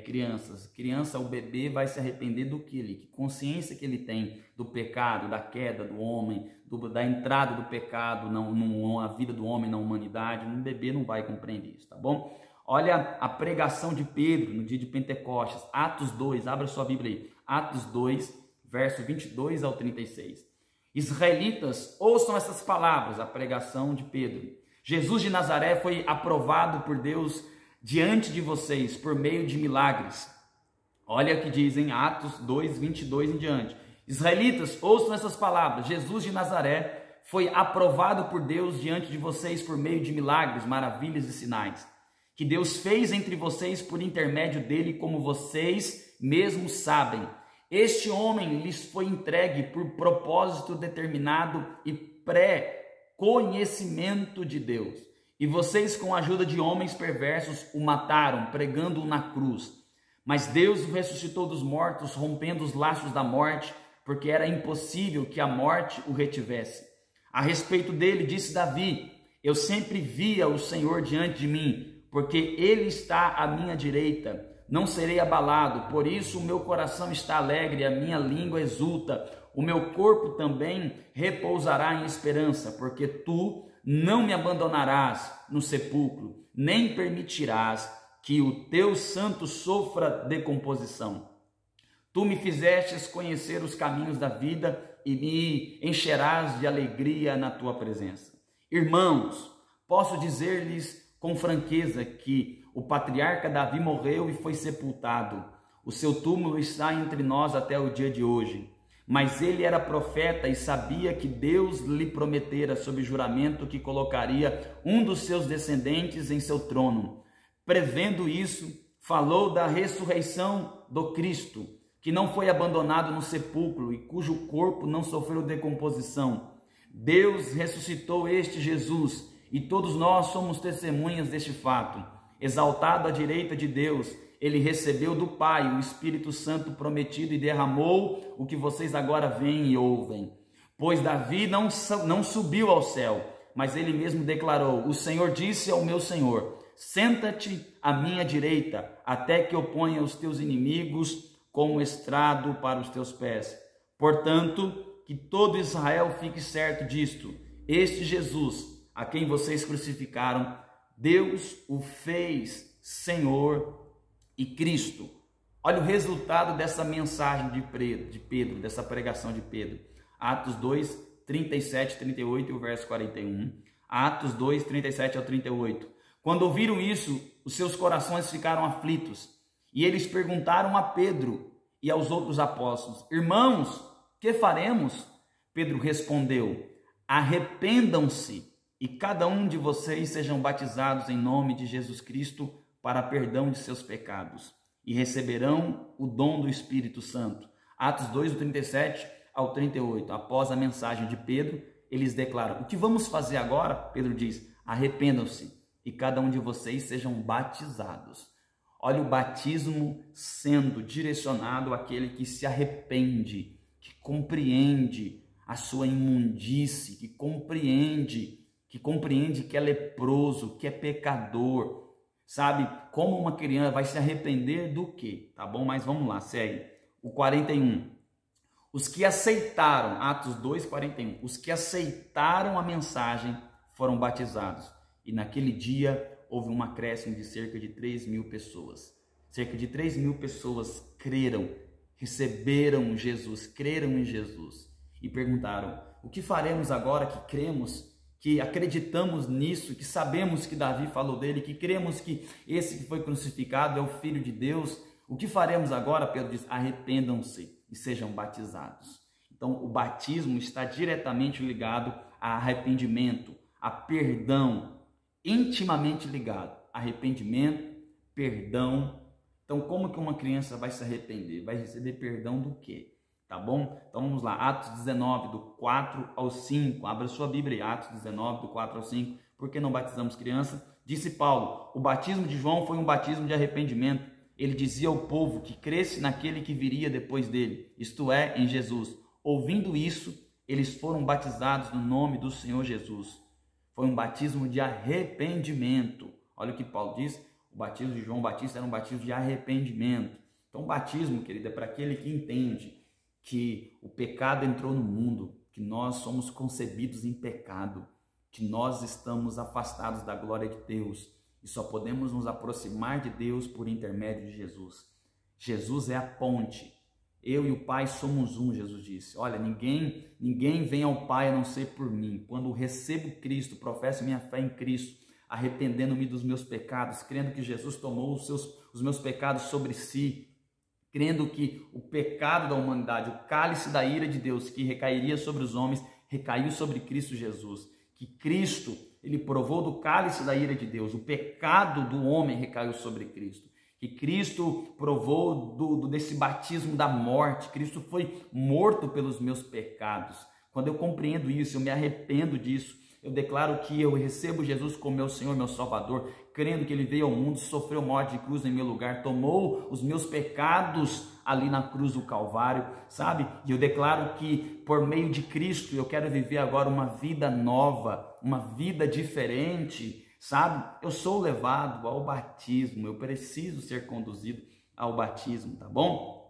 crianças. Criança, o bebê vai se arrepender do que consciência que ele tem do pecado, da queda do homem, da entrada do pecado na vida do homem, na humanidade. Um bebê não vai compreender isso, tá bom? Olha a pregação de Pedro no dia de Pentecostes, Atos 2, abra sua Bíblia aí, Atos 2, verso 22 ao 36. Israelitas, ouçam essas palavras, a pregação de Pedro. Jesus de Nazaré foi aprovado por Deus diante de vocês por meio de milagres. Olha o que diz em Atos 2, 22 em diante. Israelitas, ouçam essas palavras. Jesus de Nazaré foi aprovado por Deus diante de vocês por meio de milagres, maravilhas e sinais, que Deus fez entre vocês por intermédio dele, como vocês mesmos sabem. Este homem lhes foi entregue por propósito determinado e pré-conhecimento de Deus. E vocês, com a ajuda de homens perversos, o mataram, pregando-o na cruz. Mas Deus o ressuscitou dos mortos, rompendo os laços da morte, porque era impossível que a morte o retivesse. A respeito dele, disse Davi: eu sempre via o Senhor diante de mim, porque ele está à minha direita. Não serei abalado, por isso o meu coração está alegre, a minha língua exulta. O meu corpo também repousará em esperança, porque tu não me abandonarás no sepulcro, nem permitirás que o teu santo sofra decomposição. Tu me fizestes conhecer os caminhos da vida e me encherás de alegria na tua presença. Irmãos, posso dizer-lhes com franqueza que o patriarca Davi morreu e foi sepultado. O seu túmulo está entre nós até o dia de hoje. Mas ele era profeta e sabia que Deus lhe prometera sob juramento que colocaria um dos seus descendentes em seu trono. Prevendo isso, falou da ressurreição do Cristo, que não foi abandonado no sepulcro e cujo corpo não sofreu decomposição. Deus ressuscitou este Jesus e todos nós somos testemunhas deste fato. Exaltado à direita de Deus, ele recebeu do Pai o Espírito Santo prometido e derramou o que vocês agora veem e ouvem. Pois Davi não subiu ao céu, mas ele mesmo declarou: o Senhor disse ao meu Senhor: senta-te à minha direita, até que eu ponha os teus inimigos como estrado para os teus pés. Portanto, que todo Israel fique certo disto: este Jesus, a quem vocês crucificaram, Deus o fez Senhor e Cristo. Olha o resultado dessa mensagem de Pedro, dessa pregação de Pedro. Atos 2, 37, 38 e o verso 41. Atos 2, 37 ao 38. Quando ouviram isso, os seus corações ficaram aflitos. E eles perguntaram a Pedro e aos outros apóstolos: irmãos, que faremos? Pedro respondeu: arrependam-se e cada um de vocês sejam batizados em nome de Jesus Cristo para perdão de seus pecados, e receberão o dom do Espírito Santo. Atos 2, do 37 ao 38. Após a mensagem de Pedro, eles declaram: o que vamos fazer agora? Pedro diz: arrependam-se e cada um de vocês sejam batizados. Olha o batismo sendo direcionado àquele que se arrepende, que compreende a sua imundície, que compreende que é leproso, que é pecador. Sabe, como uma criança vai se arrepender do quê? Tá bom? Mas vamos lá, segue. O 41. Os que aceitaram, Atos 2, 41. Os que aceitaram a mensagem foram batizados. E naquele dia houve um acréscimo de cerca de 3.000 pessoas. Cerca de 3.000 pessoas creram, receberam Jesus, creram em Jesus. E perguntaram: o que faremos agora que cremos, que acreditamos nisso, que sabemos que Davi falou dele, que cremos que esse que foi crucificado é o Filho de Deus? O que faremos agora? Pedro diz: arrependam-se e sejam batizados. Então, o batismo está diretamente ligado a arrependimento, a perdão, intimamente ligado. Arrependimento, perdão. Então, como que uma criança vai se arrepender? Vai receber perdão do quê? Tá bom? Então vamos lá, Atos 19, do 4 ao 5, abra sua Bíblia, Atos 19, do 4 ao 5, por que não batizamos criança? Disse Paulo: o batismo de João foi um batismo de arrependimento. Ele dizia ao povo que cresce naquele que viria depois dele, isto é, em Jesus. Ouvindo isso, eles foram batizados no nome do Senhor Jesus. Foi um batismo de arrependimento. Olha o que Paulo diz: o batismo de João Batista era um batismo de arrependimento. Então, o batismo, querido, é para aquele que entende que o pecado entrou no mundo, que nós somos concebidos em pecado, que nós estamos afastados da glória de Deus e só podemos nos aproximar de Deus por intermédio de Jesus. Jesus é a ponte. Eu e o Pai somos um, Jesus disse. Olha, ninguém vem ao Pai a não ser por mim. Quando recebo Cristo, professo minha fé em Cristo, arrependendo-me dos meus pecados, crendo que Jesus tomou os meus pecados sobre si, crendo que o pecado da humanidade, o cálice da ira de Deus que recairia sobre os homens, recaiu sobre Cristo Jesus. Que Cristo, ele provou do cálice da ira de Deus, o pecado do homem recaiu sobre Cristo. que Cristo provou desse batismo da morte. Cristo foi morto pelos meus pecados. Quando eu compreendo isso, eu me arrependo disso, eu declaro que eu recebo Jesus como meu Senhor, meu Salvador, crendo que Ele veio ao mundo, sofreu morte de cruz em meu lugar, tomou os meus pecados ali na cruz do Calvário, sabe? E eu declaro que por meio de Cristo eu quero viver agora uma vida nova, uma vida diferente, sabe? Eu sou levado ao batismo, eu preciso ser conduzido ao batismo, tá bom?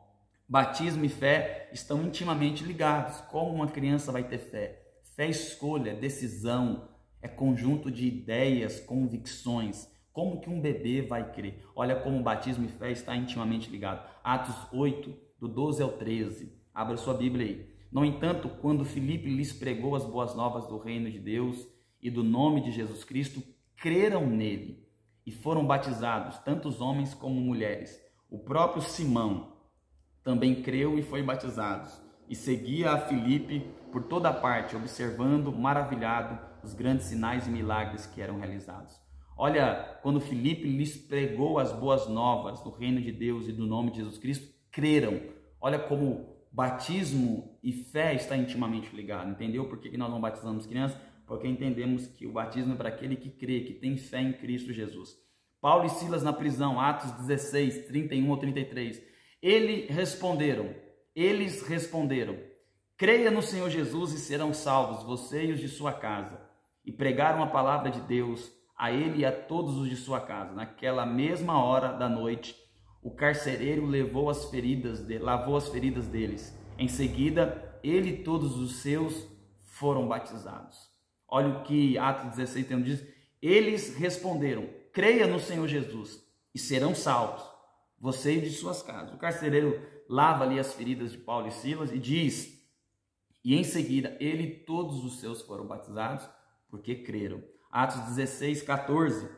Batismo e fé estão intimamente ligados. Como uma criança vai ter fé? Fé é escolha, decisão, é conjunto de ideias, convicções. Como que um bebê vai crer? Olha como batismo e fé está intimamente ligado. Atos 8, do 12 ao 13. Abra sua Bíblia aí. No entanto, quando Filipe lhes pregou as boas novas do reino de Deus e do nome de Jesus Cristo, creram nele e foram batizados, tanto os homens como mulheres. O próprio Simão também creu e foi batizado, e seguia a Filipe por toda parte, observando, maravilhado, os grandes sinais e milagres que eram realizados. Olha, quando Filipe lhes pregou as boas novas do reino de Deus e do nome de Jesus Cristo, creram. Olha como batismo e fé está intimamente ligado. Entendeu por que nós não batizamos crianças? Porque entendemos que o batismo é para aquele que crê, que tem fé em Cristo Jesus. Paulo e Silas na prisão, Atos 16, 31 ou 33. Eles responderam, creia no Senhor Jesus e serão salvos, você e os de sua casa. E pregaram a palavra de Deus a ele e a todos os de sua casa. Naquela mesma hora da noite, o carcereiro lavou as feridas deles. Em seguida, ele e todos os seus foram batizados. Olha o que Atos 16 diz. Eles responderam, creia no Senhor Jesus e serão salvos, você e de suas casas. O carcereiro lava ali as feridas de Paulo e Silas e diz, e em seguida ele e todos os seus foram batizados porque creram. Atos 16, 14.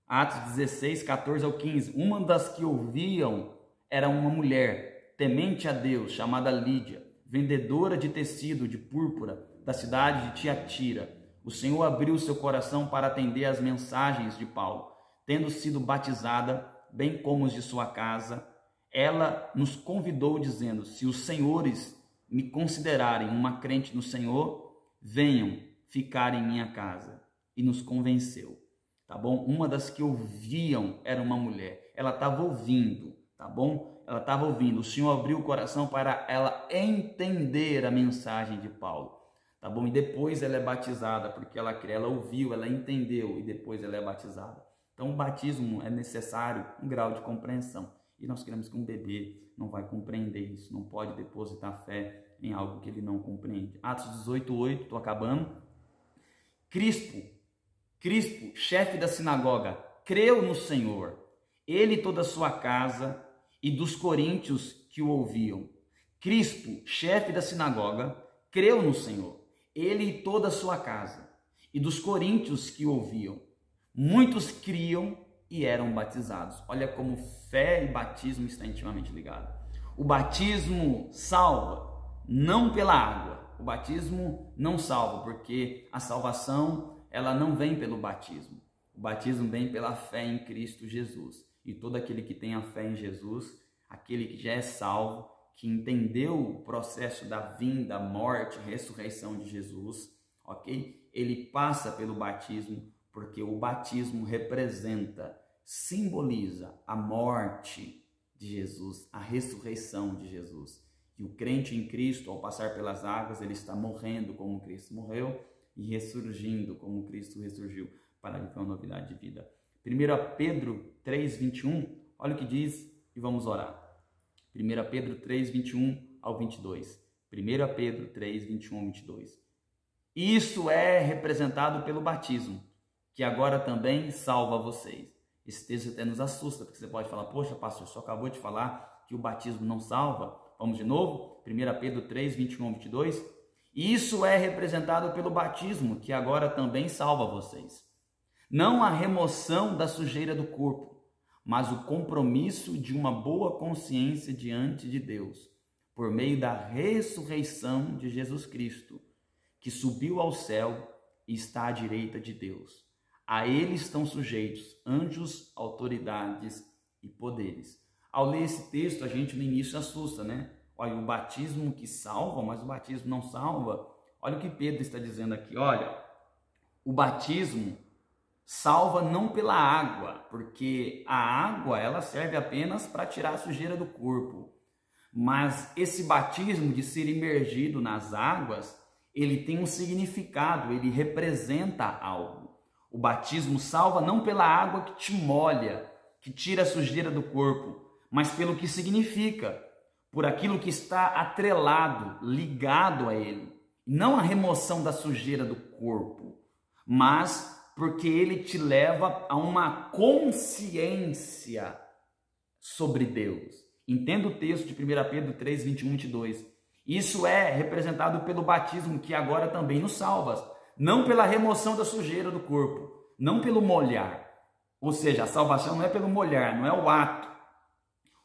Atos 16, 14 ao 15. Uma das que ouviam era uma mulher temente a Deus, chamada Lídia, vendedora de tecido de púrpura da cidade de Tiatira. O Senhor abriu seu coração para atender às mensagens de Paulo. Tendo sido batizada, bem como os de sua casa, ela nos convidou dizendo, se os senhores me considerarem uma crente no Senhor, venham ficar em minha casa. E nos convenceu, tá bom? Uma das que ouviam era uma mulher, ela estava ouvindo, tá bom? Ela estava ouvindo, o Senhor abriu o coração para ela entender a mensagem de Paulo, tá bom? E depois ela é batizada, porque ela crê, ela ouviu, ela entendeu e depois ela é batizada. Então o batismo é necessário um grau de compreensão. E nós queremos que um bebê não vai compreender isso, não pode depositar fé em algo que ele não compreende. Atos 18, 8, estou acabando. Crispo, chefe da sinagoga, creu no Senhor, ele e toda a sua casa, e dos coríntios que o ouviam. Crispo, chefe da sinagoga, creu no Senhor, ele e toda a sua casa, e dos coríntios que o ouviam. Muitos criam e eram batizados. Olha como fé e batismo estão intimamente ligados. O batismo salva, não pela água. O batismo não salva, porque a salvação ela não vem pelo batismo. O batismo vem pela fé em Cristo Jesus. E todo aquele que tem a fé em Jesus, aquele que já é salvo, que entendeu o processo da vinda, morte, ressurreição de Jesus, ok? Ele passa pelo batismo, porque o batismo representa, simboliza a morte de Jesus, a ressurreição de Jesus. E o crente em Cristo, ao passar pelas águas, ele está morrendo como Cristo morreu e ressurgindo como Cristo ressurgiu para viver uma novidade de vida. 1 Pedro 3, 21, olha o que diz e vamos orar. 1 Pedro 3, 21 ao 22. 1 Pedro 3, 21 ao 22. Isso é representado pelo batismo, que agora também salva vocês. Esse texto até nos assusta, porque você pode falar, poxa, pastor, só acabou de falar que o batismo não salva. Vamos de novo? 1 Pedro 3, 21 ao 22. Isso é representado pelo batismo, que agora também salva vocês. Não a remoção da sujeira do corpo, mas o compromisso de uma boa consciência diante de Deus, por meio da ressurreição de Jesus Cristo, que subiu ao céu e está à direita de Deus. A ele estão sujeitos anjos, autoridades e poderes. Ao ler esse texto, a gente no início assusta, né? Olha, o batismo que salva, mas o batismo não salva. Olha o que Pedro está dizendo aqui, olha, o batismo salva não pela água, porque a água ela serve apenas para tirar a sujeira do corpo. Mas esse batismo de ser imergido nas águas, ele tem um significado, ele representa algo. O batismo salva não pela água que te molha, que tira a sujeira do corpo, mas pelo que significa, por aquilo que está atrelado, ligado a ele. Não a remoção da sujeira do corpo, mas porque ele te leva a uma consciência sobre Deus. Entenda o texto de 1 Pedro 3, 21 e 22. Isso é representado pelo batismo que agora também nos salva. Não pela remoção da sujeira do corpo, não pelo molhar. Ou seja, a salvação não é pelo molhar, não é o ato.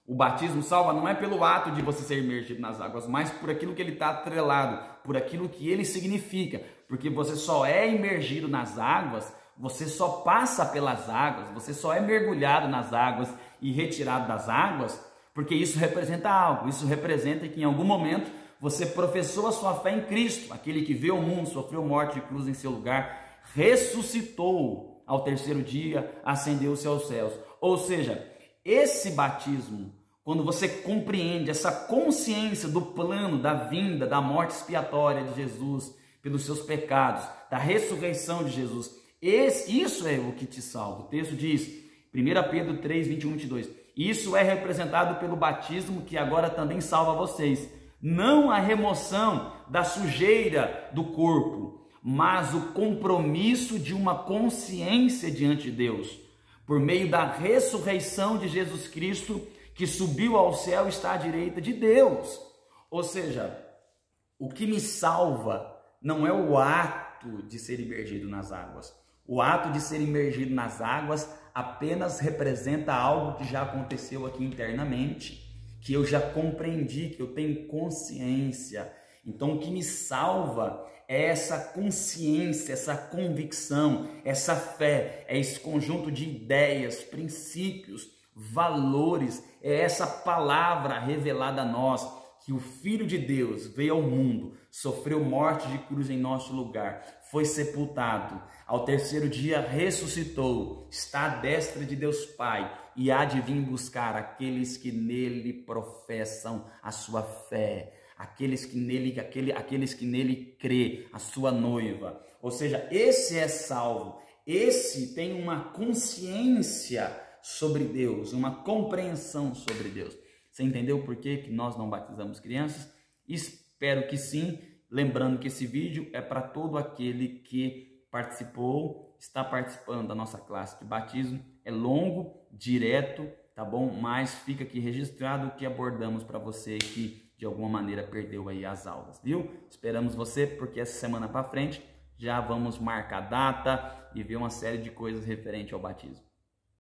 O batismo salva não é pelo ato de você ser imergido nas águas, mas por aquilo que ele está atrelado, por aquilo que ele significa. Porque você só é imergido nas águas, você só passa pelas águas, você só é mergulhado nas águas e retirado das águas, porque isso representa algo. Isso representa que em algum momento você professou a sua fé em Cristo, aquele que veio ao mundo, sofreu morte de cruz em seu lugar, ressuscitou ao terceiro dia, ascendeu-se aos céus. Ou seja, esse batismo, quando você compreende essa consciência do plano da vinda, da morte expiatória de Jesus pelos seus pecados, da ressurreição de Jesus, isso é o que te salva. O texto diz, 1 Pedro 3, 21 e 22, isso é representado pelo batismo que agora também salva vocês. Não a remoção da sujeira do corpo, mas o compromisso de uma consciência diante de Deus, por meio da ressurreição de Jesus Cristo, que subiu ao céu e está à direita de Deus. Ou seja, o que me salva não é o ato de ser imergido nas águas. O ato de ser imergido nas águas apenas representa algo que já aconteceu aqui internamente, que eu já compreendi, que eu tenho consciência. Então o que me salva é essa consciência, essa convicção, essa fé, é esse conjunto de ideias, princípios, valores, é essa palavra revelada a nós, que o Filho de Deus veio ao mundo, sofreu morte de cruz em nosso lugar, foi sepultado, ao terceiro dia ressuscitou, está à destra de Deus Pai e há de vir buscar aqueles que nele professam a sua fé, aqueles que nele crê, a sua noiva. Ou seja, esse é salvo, esse tem uma consciência sobre Deus, uma compreensão sobre Deus. Você entendeu por que nós não batizamos crianças? Espero que sim. Lembrando que esse vídeo é para todo aquele que participou, está participando da nossa classe de batismo. É longo, direto, tá bom? Mas fica aqui registrado o que abordamos para você que de alguma maneira perdeu aí as aulas, viu? Esperamos você, porque essa semana para frente já vamos marcar data e ver uma série de coisas referente ao batismo.